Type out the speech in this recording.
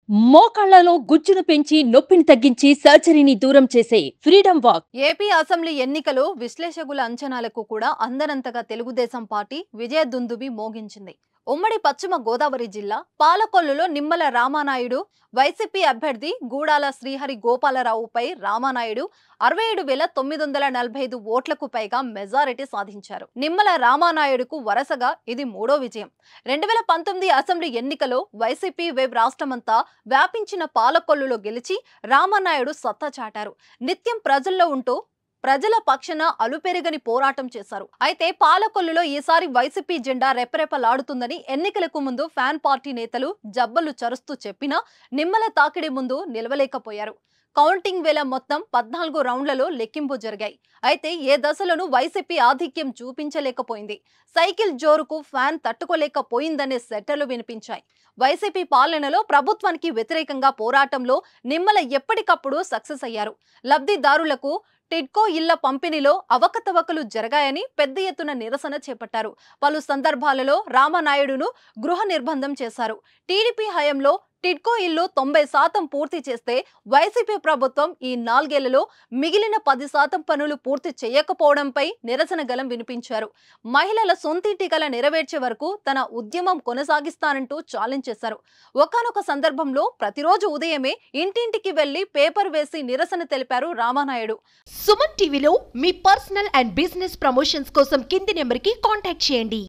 మోకాళ్లలో గుజ్జును పెంచి నొప్పిని తగ్గించి సర్జరీని దూరం చేసే ఫ్రీడమ్ వాక్. ఏపీ అసెంబ్లీ ఎన్నికలో విశ్లేషకుల అంచనాలకు కూడా అందనంతగా తెలుగుదేశం పార్టీ విజయ దుందుబి మోగించింది. ఉమ్మడి పశ్చిమ గోదావరి జిల్లా పాలకొల్లులో నిమ్మల రామానాయుడు వైసీపీ అభ్యర్థి గూడాల శ్రీహరి గోపాలరావుపై రామానాయుడు 67,945 ఓట్లకు పైగా మెజారిటీ సాధించారు. నిమ్మల రామానాయుడుకు వరుసగా ఇది మూడో విజయం. 2019 అసెంబ్లీ ఎన్నికలో వైసీపీ వేవ్ రాష్ట్రమంతా వ్యాపించిన పాలకొల్లులో గెలిచి రామానాయుడు సత్తా చాటారు. నిత్యం ప్రజల్లో ఉంటూ ప్రజల పక్షాన అలుపెరగని పోరాటం చేశారు. అయితే పాలకొల్లులో ఈసారి వైసీపీ జెండా రెపరెపలాడుతుందని ఎన్నికలకు ముందు ఫ్యాన్ పార్టీ నేతలు జబ్బలు చరుస్తూ చెప్పినా నిమ్మల తాకిడి ముందు నిలవలేకపోయారు. కౌంటింగ్ వేళ మొత్తం 14 రౌండ్లలో లెక్కింపు జరిగాయి. అయితే ఏ దశలోనూ వైసీపీ ఆధిక్యం చూపించలేకపోయింది. సైకిల్ జోరుకు ఫ్యాన్ తట్టుకోలేకపోయిందనే సెటర్లు వినిపించాయి. వైసీపీ పాలనలో ప్రభుత్వానికి వ్యతిరేకంగా పోరాటంలో నిమ్మల ఎప్పటికప్పుడు సక్సెస్ అయ్యారు. లబ్ధిదారులకు టిడ్కో ఇళ్ల పంపిణీలో అవకతవకలు జరగాయని పెద్ద ఎత్తున నిరసన చేపట్టారు. పలు సందర్భాలలో రామానాయుడును గృహ నిర్బంధం చేశారు. టీడీపీ హయాంలో టిడ్కో ఇల్లు 90% పూర్తి చేస్తే వైసీపీ ప్రభుత్వం ఈ 4 ఏళ్లలో మిగిలిన 10% పనులు పూర్తి చేయకపోవడంపై నిరసన గలం వినిపించారు. మహిళల సొంతింటి కల నెరవేర్చే వరకు తన ఉద్యమం కొనసాగిస్తానంటూ ఛాలెంజ్ చేశారు. ఒకానొక సందర్భంలో ప్రతిరోజు ఉదయమే ఇంటింటికి వెళ్లి పేపర్ వేసి నిరసన తెలిపారు రామానాయుడు. సుమన్ టీవీలో మీ పర్సనల్ అండ్ బిజినెస్ ప్రమోషన్స్ కోసం కింది నెంబర్కి కాంటాక్ట్ చేయండి.